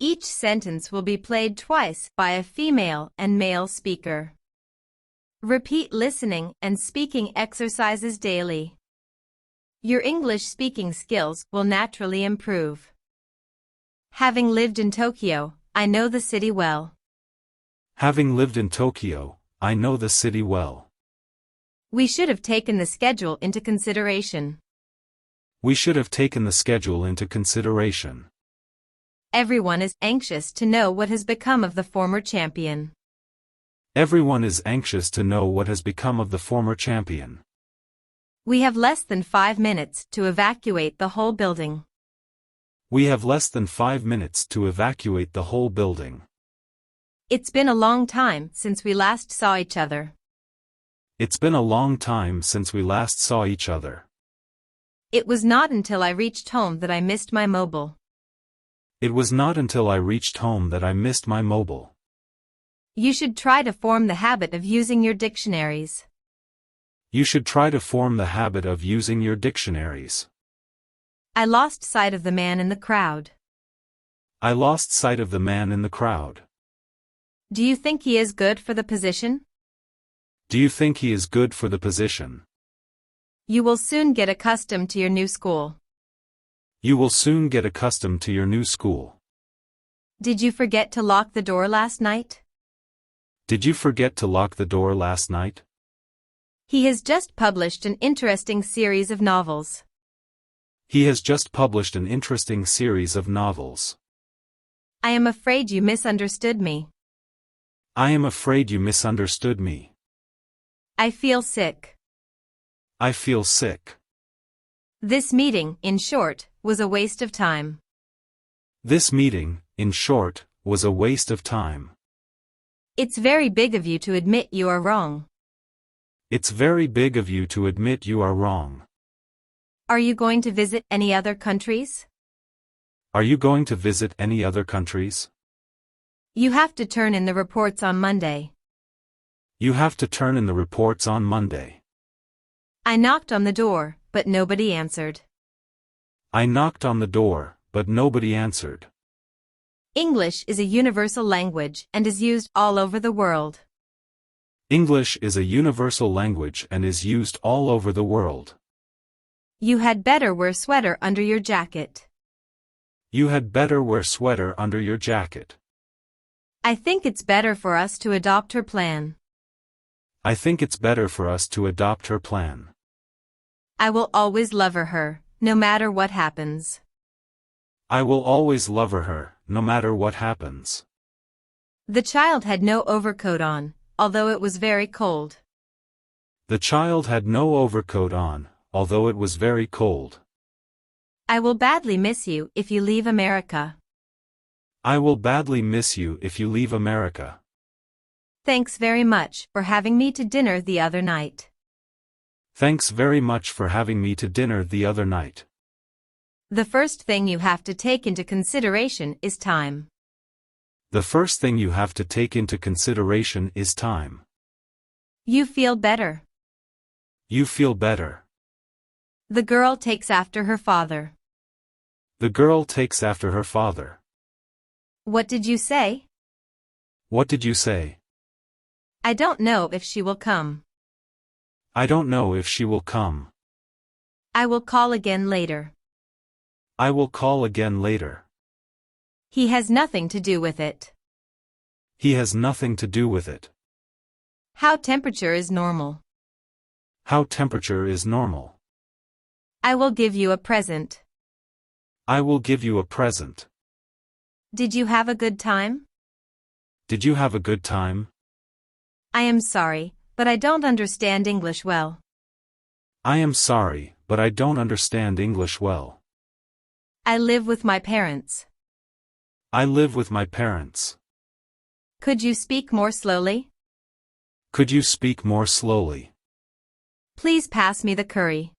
Each sentence will be played twice by a female and male speaker. Repeat listening and speaking exercises daily. Your English speaking skills will naturally improve. Having lived in Tokyo, I know the city well. Having lived in Tokyo, I know the city well. We should have taken the schedule into consideration. We should have taken the schedule into consideration. Everyone is anxious to know what has become of the former champion. Everyone is anxious to know what has become of the former champion. We have less than 5 minutes to evacuate the whole building. We have less than 5 minutes to evacuate the whole building. It's been a long time since we last saw each other. It's been a long time since we last saw each other. It was not until I reached home that I missed my mobile. It was not until I reached home that I missed my mobile. You should try to form the habit of using your dictionaries. You should try to form the habit of using your dictionaries. I lost sight of the man in the crowd. I lost sight of the man in the crowd. Do you think he is good for the position? Do you think he is good for the position? You will soon get accustomed to your new school. You will soon get accustomed to your new school. Did you forget to lock the door last night? Did you forget to lock the door last night? He has just published an interesting series of novels. He has just published an interesting series of novels. I am afraid you misunderstood me. I am afraid you misunderstood me. I feel sick. I feel sick. This meeting, in short, was a waste of time. This meeting, in short, was a waste of time. It's very big of you to admit you are wrong. It's very big of you to admit you are wrong. Are you going to visit any other countries? Are you going to visit any other countries? You have to turn in the reports on Monday. You have to turn in the reports on Monday. I knocked on the door, but nobody answered. I knocked on the door, but nobody answered. English is a universal language and is used all over the world. English is a universal language and is used all over the world. You had better wear sweater under your jacket. You had better wear sweater under your jacket. I think it's better for us to adopt her plan. I think it's better for us to adopt her plan. I will always love her, no matter what happens. I will always love her, no matter what happens. The child had no overcoat on, although it was very cold. The child had no overcoat on, although it was very cold. I will badly miss you if you leave America. I will badly miss you if you leave America. Thanks very much for having me to dinner the other night. Thanks very much for having me to dinner the other night. The first thing you have to take into consideration is time. The first thing you have to take into consideration is time. You feel better. You feel better. The girl takes after her father. The girl takes after her father. What did you say? What did you say? I don't know if she will come. I don't know if she will come. I will call again later. I will call again later. He has nothing to do with it. He has nothing to do with it. How temperature is normal. How temperature is normal. I will give you a present. I will give you a present. Did you have a good time? Did you have a good time? I am sorry, but I don't understand English well. I am sorry, but I don't understand English well. I live with my parents. I live with my parents. Could you speak more slowly? Could you speak more slowly? Please pass me the curry.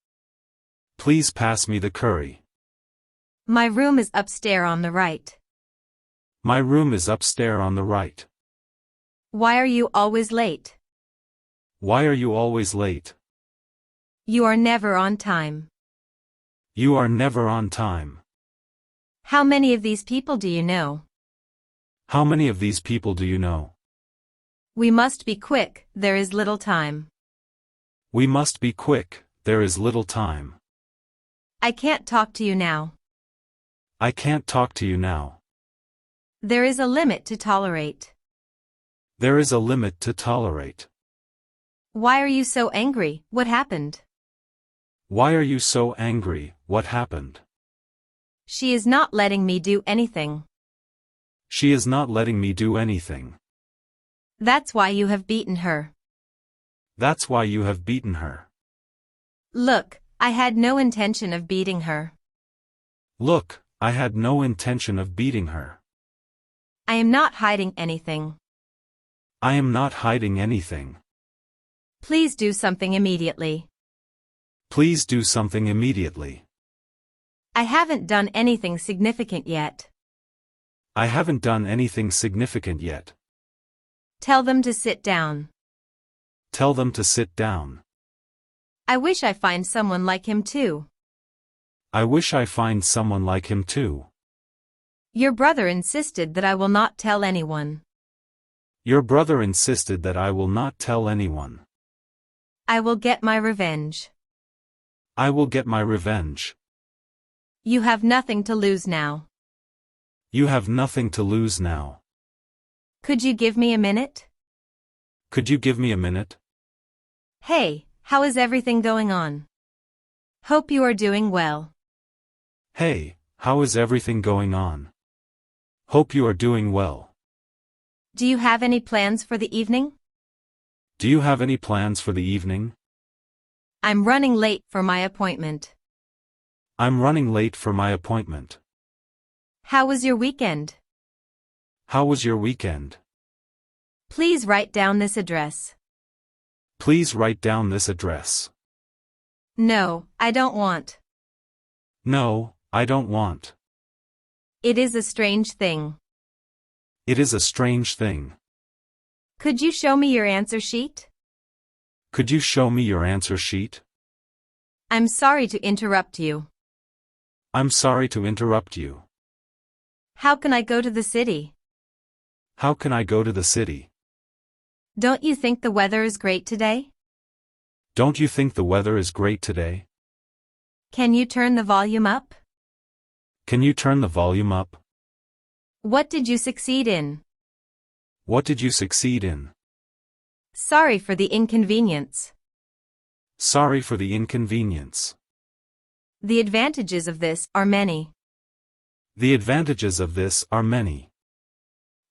Please pass me the curry. My room is upstairs on the right. My room is upstairs on the right. Why are you always late? Why are you always late? You are never on time. You are never on time. How many of these people do you know? How many of these people do you know? We must be quick, there is little time. We must be quick, there is little time. I can't talk to you now. I can't talk to you now. There is a limit to tolerate. There is a limit to tolerate. Why are you so angry? What happened? Why are you so angry? What happened? She is not letting me do anything. She is not letting me do anything. That's why you have beaten her. That's why you have beaten her. Look, I had no intention of beating her. Look, I had no intention of beating her. I am not hiding anything. I am not hiding anything. Please do something immediately. Please do something immediately. I haven't done anything significant yet. I haven't done anything significant yet. Tell them to sit down. Tell them to sit down. I wish I find someone like him too. I wish I find someone like him too. Your brother insisted that I will not tell anyone. Your brother insisted that I will not tell anyone. I will get my revenge. I will get my revenge. You have nothing to lose now. You have nothing to lose now. Could you give me a minute? Could you give me a minute? Hey, how is everything going on? Hope you are doing well. Hey, how is everything going on? Hope you are doing well. Do you have any plans for the evening? Do you have any plans for the evening? I'm running late for my appointment. I'm running late for my appointment. How was your weekend? How was your weekend? Please write down this address. Please write down this address. No, I don't want. No, I don't want. It is a strange thing. It is a strange thing. Could you show me your answer sheet? Could you show me your answer sheet? I'm sorry to interrupt you. I'm sorry to interrupt you. How can I go to the city? How can I go to the city? Don't you think the weather is great today? Don't you think the weather is great today? Can you turn the volume up? Can you turn the volume up? What did you succeed in? What did you succeed in? Sorry for the inconvenience. Sorry for the inconvenience. The advantages of this are many. The advantages of this are many.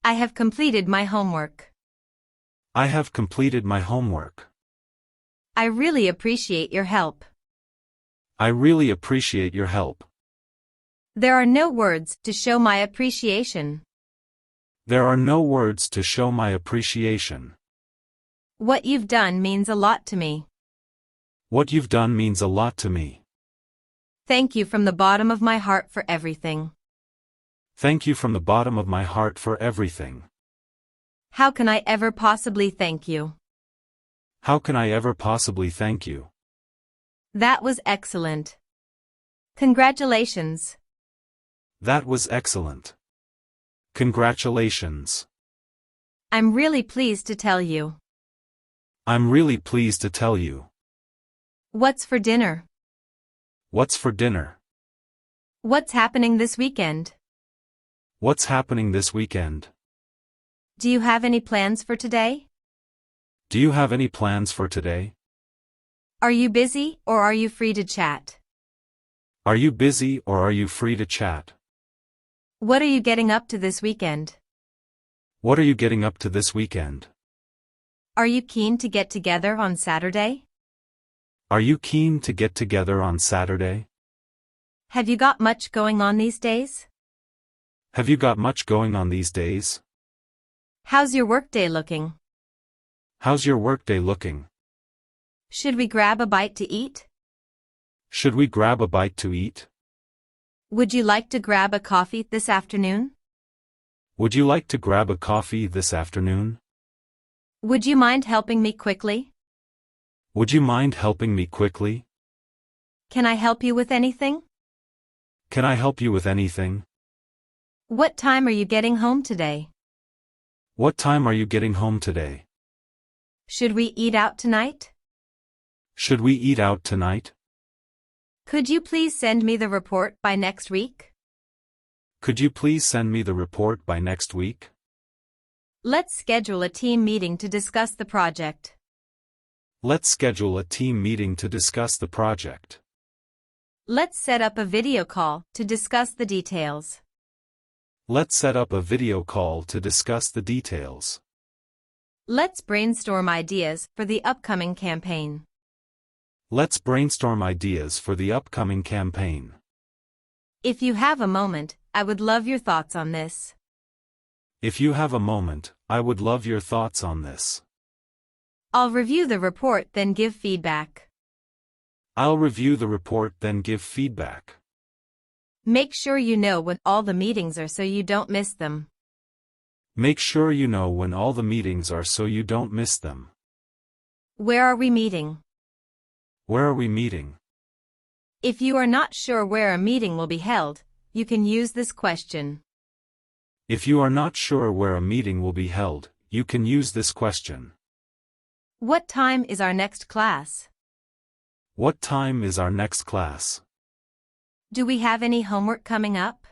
I have completed my homework. I have completed my homework. I really appreciate your help. I really appreciate your help. There are no words to show my appreciation. There are no words to show my appreciation. What you've done means a lot to me. What you've done means a lot to me. Thank you from the bottom of my heart for everything. Thank you from the bottom of my heart for everything. How can I ever possibly thank you? How can I ever possibly thank you? That was excellent. Congratulations. That was excellent. Congratulations. I'm really pleased to tell you. I'm really pleased to tell you. What's for dinner? What's for dinner? What's happening this weekend? What's happening this weekend? Do you have any plans for today? Do you have any plans for today? Are you busy or are you free to chat? Are you busy or are you free to chat? What are you getting up to this weekend? What are you getting up to this weekend? Are you keen to get together on Saturday? Are you keen to get together on Saturday? Have you got much going on these days? Have you got much going on these days? How's your workday looking? How's your workday looking? Should we grab a bite to eat? Should we grab a bite to eat? Would you like to grab a coffee this afternoon? Would you like to grab a coffee this afternoon? Would you mind helping me quickly? Would you mind helping me quickly? Can I help you with anything? Can I help you with anything? What time are you getting home today? What time are you getting home today? Should we eat out tonight? Should we eat out tonight? Could you please send me the report by next week? Could you please send me the report by next week? Let's schedule a team meeting to discuss the project. Let's schedule a team meeting to discuss the project. Let's set up a video call to discuss the details. Let's set up a video call to discuss the details. Let's brainstorm ideas for the upcoming campaign. Let's brainstorm ideas for the upcoming campaign. If you have a moment, I would love your thoughts on this. If you have a moment, I would love your thoughts on this. I'll review the report then give feedback. I'll review the report then give feedback. Make sure you know when all the meetings are so you don't miss them. Make sure you know when all the meetings are so you don't miss them. Where are we meeting? Where are we meeting? If you are not sure where a meeting will be held, you can use this question. If you are not sure where a meeting will be held, you can use this question. What time is our next class? What time is our next class? Do we have any homework coming up?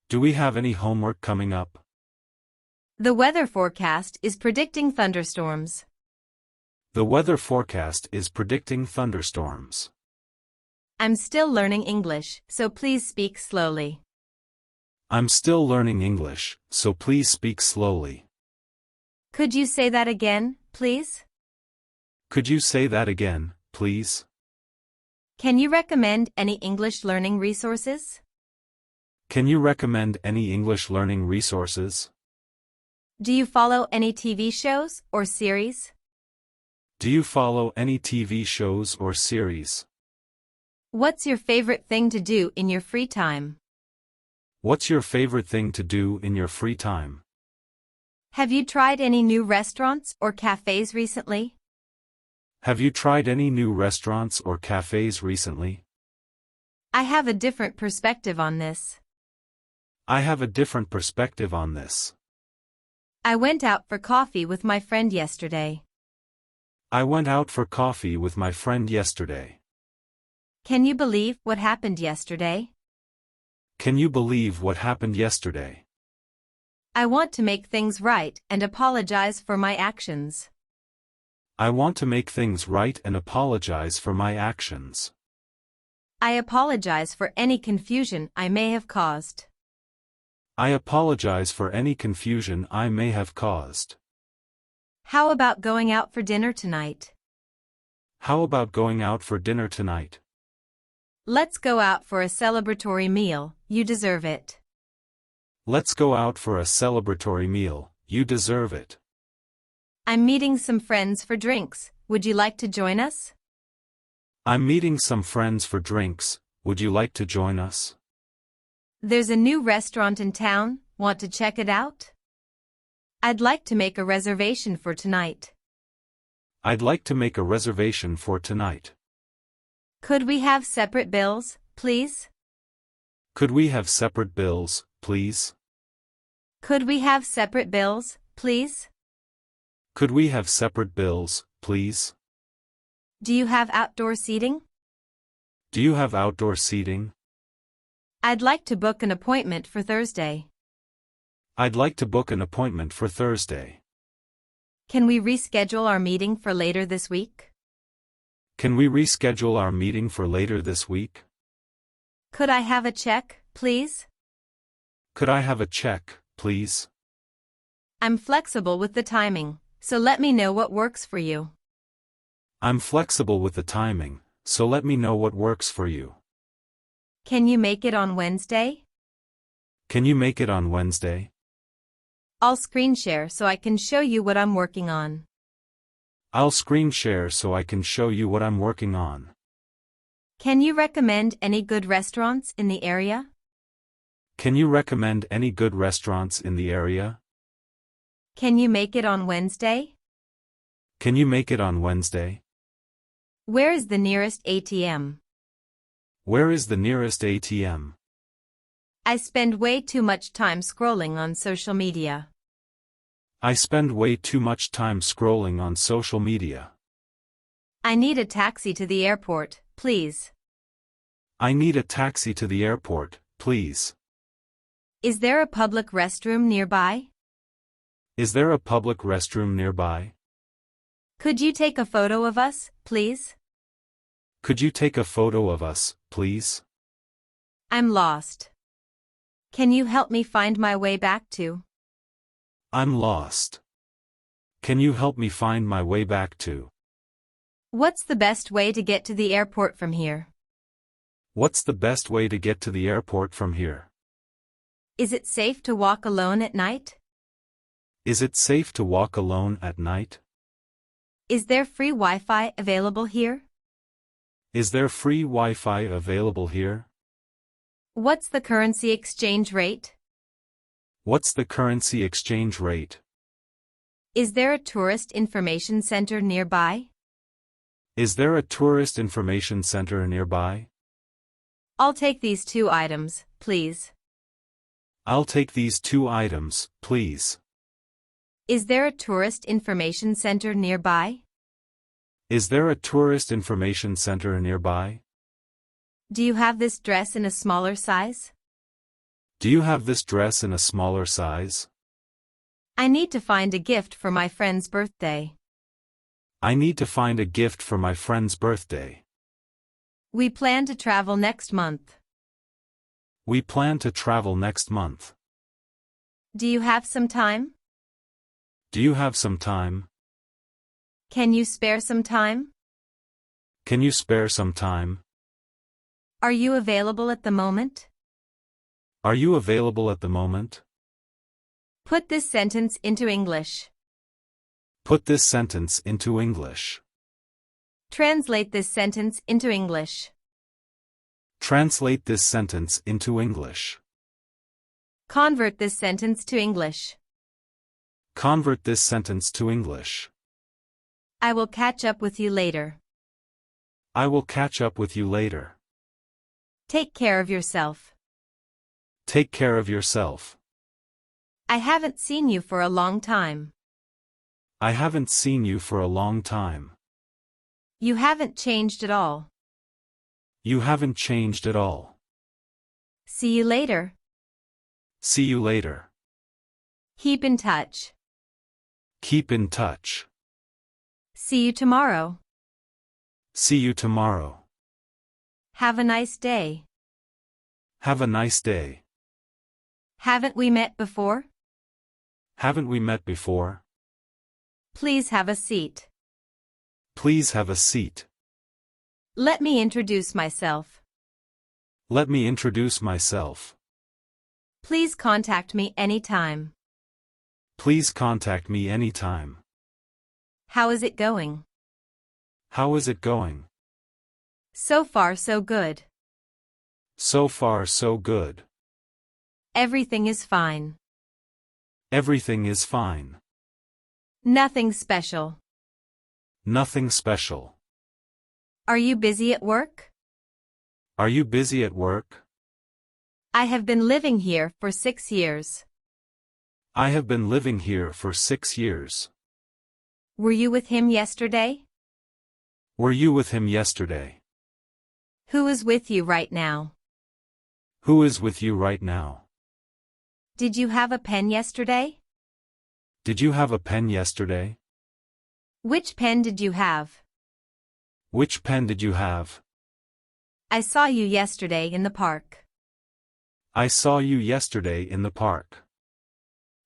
Do we have any homework coming up? The weather forecast is predicting thunderstorms. The weather forecast is predicting thunderstorms. I'm still learning English, so please speak slowly. I'm still learning English, so please speak slowly. Could you say that again, please? Could you say that again, please? Can you recommend any English learning resources? Can you recommend any English learning resources? Do you follow any TV shows or series? Do you follow any TV shows or series? What's your favorite thing to do in your free time? What's your favorite thing to do in your free time? Have you tried any new restaurants or cafes recently? Have you tried any new restaurants or cafes recently? I have a different perspective on this. I have a different perspective on this. I went out for coffee with my friend yesterday. I went out for coffee with my friend yesterday. Can you believe what happened yesterday? Can you believe what happened yesterday? I want to make things right and apologize for my actions. I want to make things right and apologize for my actions. I apologize for any confusion I may have caused. I apologize for any confusion I may have caused. How about going out for dinner tonight? How about going out for dinner tonight? Let's go out for a celebratory meal, you deserve it. Let's go out for a celebratory meal, you deserve it. I'm meeting some friends for drinks, would you like to join us? I'm meeting some friends for drinks, would you like to join us? There's a new restaurant in town, want to check it out? I'd like to make a reservation for tonight. I'd like to make a reservation for tonight. Could we have separate bills, please? Could we have separate bills, please? Could we have separate bills, please? Could we have separate bills, please? Do you have outdoor seating? Do you have outdoor seating? I'd like to book an appointment for Thursday. I'd like to book an appointment for Thursday. Can we reschedule our meeting for later this week? Can we reschedule our meeting for later this week? Could I have a check, please? Could I have a check, please? I'm flexible with the timing, so let me know what works for you. I'm flexible with the timing, so let me know what works for you. Can you make it on Wednesday? Can you make it on Wednesday? I'll screen share so I can show you what I'm working on. I'll screen share so I can show you what I'm working on. Can you recommend any good restaurants in the area? Can you recommend any good restaurants in the area? Can you make it on Wednesday? Can you make it on Wednesday? Where is the nearest ATM? Where is the nearest ATM? I spend way too much time scrolling on social media. I spend way too much time scrolling on social media. I need a taxi to the airport, please. I need a taxi to the airport, please. Is there a public restroom nearby? Is there a public restroom nearby? Could you take a photo of us, please? Could you take a photo of us, please? I'm lost. Can you help me find my way back to? I'm lost. Can you help me find my way back to? What's the best way to get to the airport from here? What's the best way to get to the airport from here? Is it safe to walk alone at night? Is it safe to walk alone at night? Is there free Wi-Fi available here? Is there free Wi-Fi available here? What's the currency exchange rate? What's the currency exchange rate? Is there a tourist information center nearby? Is there a tourist information center nearby? I'll take these 2 items, please. I'll take these 2 items, please. Is there a tourist information center nearby? Is there a tourist information center nearby? Do you have this dress in a smaller size? Do you have this dress in a smaller size? I need to find a gift for my friend's birthday. I need to find a gift for my friend's birthday. We plan to travel next month. We plan to travel next month. Do you have some time? Do you have some time? Can you spare some time? Can you spare some time? Are you available at the moment? Are you available at the moment? Put this sentence into English. Put this sentence into English. Translate this sentence into English. Translate this sentence into English. Convert this sentence to English. Convert this sentence to English. I will catch up with you later. I will catch up with you later. Take care of yourself. Take care of yourself. I haven't seen you for a long time. I haven't seen you for a long time. You haven't changed at all. You haven't changed at all. See you later. See you later. Keep in touch. Keep in touch. See you tomorrow. See you tomorrow. Have a nice day. Have a nice day. Haven't we met before? Haven't we met before? Please have a seat. Please have a seat. Let me introduce myself. Let me introduce myself. Please contact me anytime. Please contact me anytime. How is it going? How is it going? So far so good. So far so good. Everything is fine. Everything is fine. Nothing special. Nothing special. Are you busy at work? Are you busy at work? I have been living here for 6 years. I have been living here for 6 years. Were you with him yesterday? Were you with him yesterday? Who is with you right now? Who is with you right now? Did you have a pen yesterday? Did you have a pen yesterday? Which pen did you have? Which pen did you have? I saw you yesterday in the park. I saw you yesterday in the park.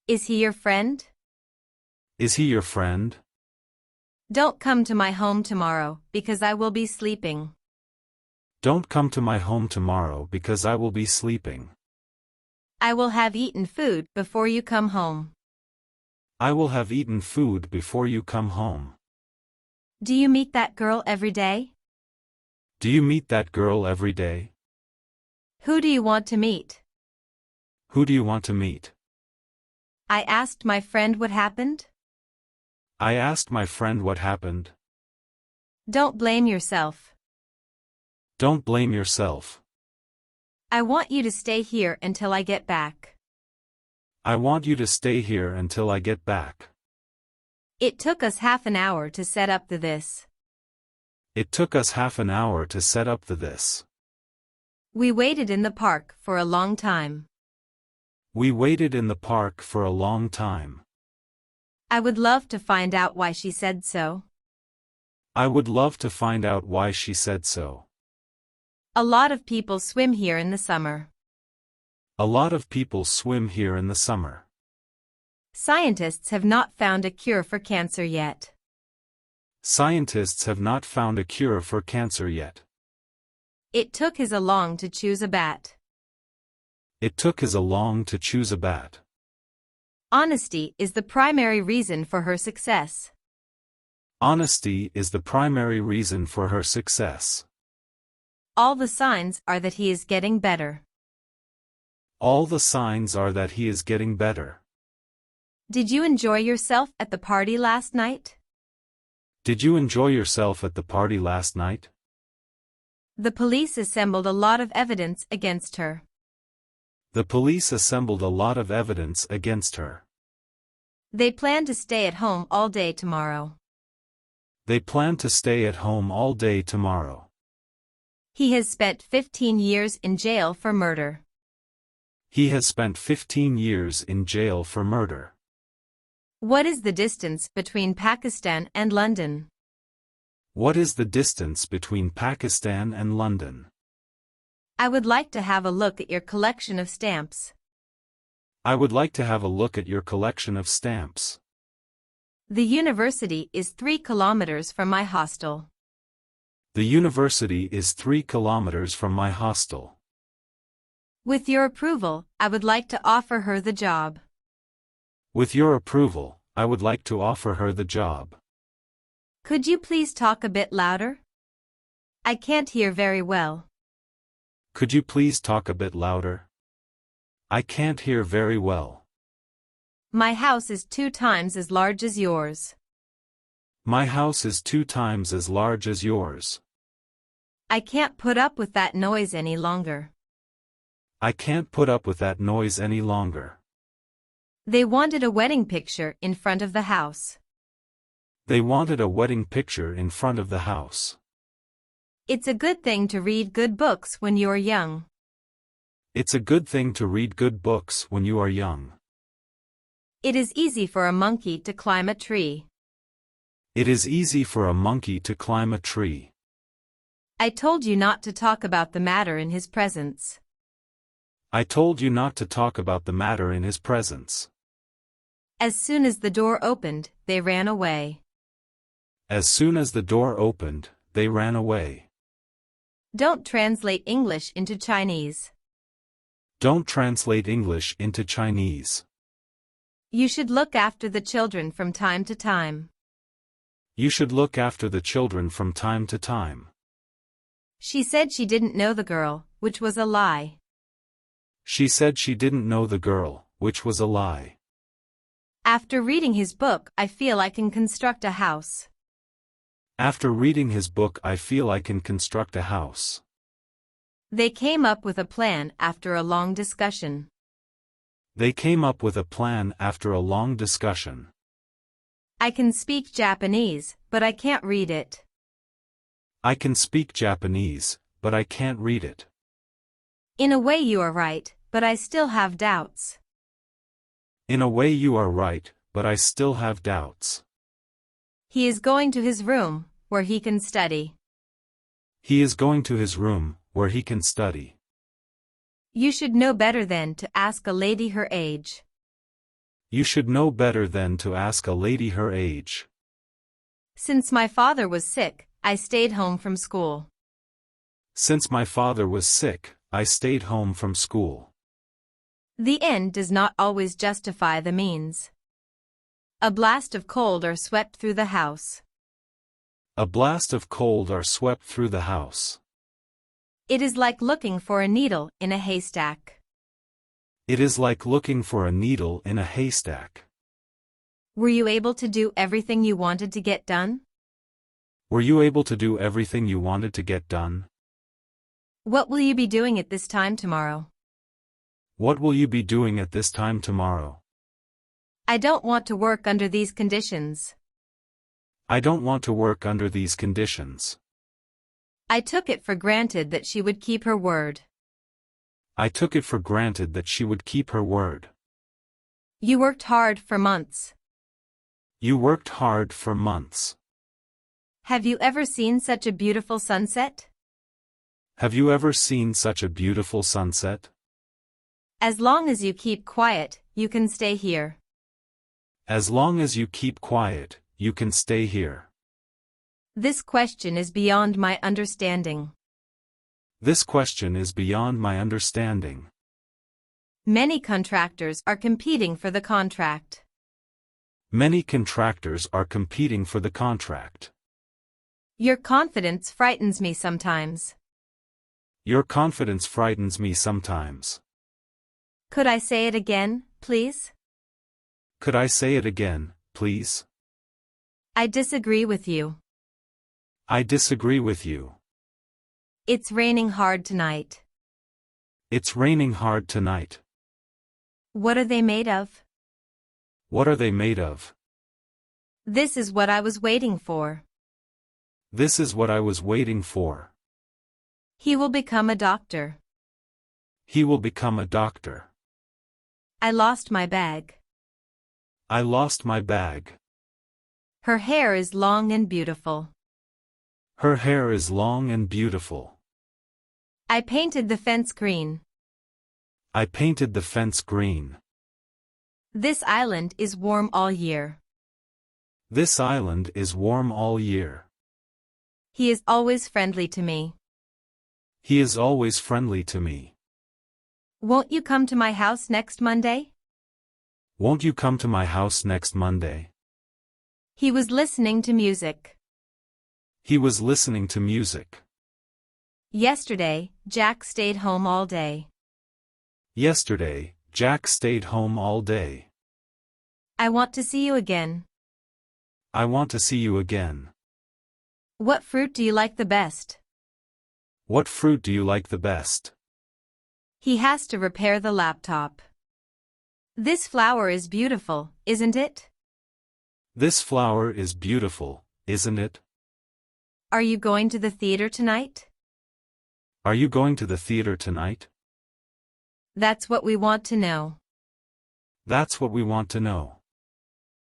Is he your friend? Is he your friend? Don't come to my home tomorrow, because I will be sleeping. Don't come to my home tomorrow because I will be sleeping. I will have eaten food before you come home. I will have eaten food before you come home. Do you meet that girl every day? Do you meet that girl every day? Who do you want to meet? Who do you want to meet? I asked my friend what happened. I asked my friend what happened. Don't blame yourself. Don't blame yourself. I want you to stay here until I get back. I want you to stay here until I get back. It took us half an hour to set up this. It took us half an hour to set up this. We waited in the park for a long time. We waited in the park for a long time. I would love to find out why she said so. I would love to find out why she said so. A lot of people swim here in the summer. A lot of people swim here in the summer. Scientists have not found a cure for cancer yet. Scientists have not found a cure for cancer yet. It took his along to choose a bat. It took his along to choose a bat. Honesty is the primary reason for her success. Honesty is the primary reason for her success. All the signs are that he is getting better. All the signs are that he is getting better. Did you enjoy yourself at the party last night? Did you enjoy yourself at the party last night? The police assembled a lot of evidence against her. The police assembled a lot of evidence against her. They plan to stay at home all day tomorrow. They plan to stay at home all day tomorrow. He has spent 15 years in jail for murder. He has spent 15 years in jail for murder. What is the distance between Pakistan and London? What is the distance between Pakistan and London? I would like to have a look at your collection of stamps. I would like to have a look at your collection of stamps. The university is 3 kilometers from my hostel. The university is 3 kilometers from my hostel. With your approval, I would like to offer her the job. With your approval, I would like to offer her the job. Could you please talk a bit louder? I can't hear very well. Could you please talk a bit louder? I can't hear very well. My house is 2 times as large as yours. My house is 2 times as large as yours. I can't put up with that noise any longer. I can't put up with that noise any longer. They wanted a wedding picture in front of the house. They wanted a wedding picture in front of the house. It's a good thing to read good books when you are young. It's a good thing to read good books when you are young. It is easy for a monkey to climb a tree. It is easy for a monkey to climb a tree. I told you not to talk about the matter in his presence. I told you not to talk about the matter in his presence. As soon as the door opened, they ran away. As soon as the door opened, they ran away. Don't translate English into Chinese. Don't translate English into Chinese. You should look after the children from time to time. You should look after the children from time to time. She said she didn't know the girl, which was a lie. She said she didn't know the girl, which was a lie. After reading his book, I feel I can construct a house. After reading his book, I feel I can construct a house. They came up with a plan after a long discussion. They came up with a plan after a long discussion. I can speak Japanese, but I can't read it. I can speak Japanese, but I can't read it. In a way you are right, but I still have doubts. In a way you are right, but I still have doubts. He is going to his room, where he can study. He is going to his room, where he can study. You should know better than to ask a lady her age. You should know better than to ask a lady her age. Since my father was sick, I stayed home from school. Since my father was sick, I stayed home from school. The end does not always justify the means. A blast of cold air swept through the house. A blast of cold air swept through the house. It is like looking for a needle in a haystack. It is like looking for a needle in a haystack. Were you able to do everything you wanted to get done? Were you able to do everything you wanted to get done? What will you be doing at this time tomorrow? What will you be doing at this time tomorrow? I don't want to work under these conditions. I don't want to work under these conditions. I took it for granted that she would keep her word. I took it for granted that she would keep her word. You worked hard for months. You worked hard for months. Have you ever seen such a beautiful sunset? Have you ever seen such a beautiful sunset? As long as you keep quiet, you can stay here. As long as you keep quiet, you can stay here. This question is beyond my understanding. This question is beyond my understanding. Many contractors are competing for the contract. Many contractors are competing for the contract. Your confidence frightens me sometimes. Your confidence frightens me sometimes. Could I say it again, please? Could I say it again, please? I disagree with you. I disagree with you. It's raining hard tonight. It's raining hard tonight. What are they made of? What are they made of? This is what I was waiting for. This is what I was waiting for. He will become a doctor. He will become a doctor. I lost my bag. I lost my bag. Her hair is long and beautiful. Her hair is long and beautiful. I painted the fence green. I painted the fence green. This island is warm all year. This island is warm all year. He is always friendly to me. He is always friendly to me. Won't you come to my house next Monday? Won't you come to my house next Monday? He was listening to music. He was listening to music. Yesterday, Jack stayed home all day. Yesterday, Jack stayed home all day. I want to see you again. I want to see you again. What fruit do you like the best? What fruit do you like the best? He has to repair the laptop. This flower is beautiful, isn't it? This flower is beautiful, isn't it? Are you going to the theater tonight? Are you going to the theater tonight? That's what we want to know. That's what we want to know.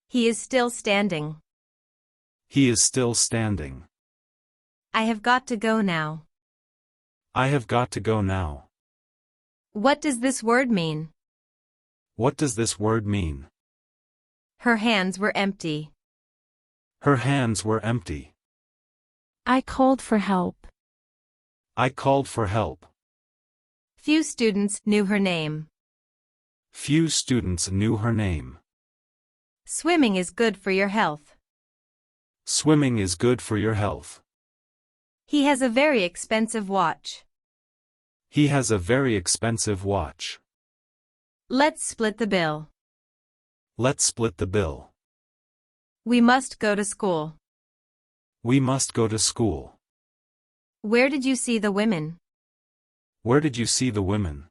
He is still standing. He is still standing. I have got to go now. I have got to go now. What does this word mean? What does this word mean? Her hands were empty. Her hands were empty. I called for help. I called for help. Few students knew her name. Few students knew her name. Swimming is good for your health. Swimming is good for your health. He has a very expensive watch. He has a very expensive watch. Let's split the bill. Let's split the bill. We must go to school. We must go to school. Where did you see the women? Where did you see the women?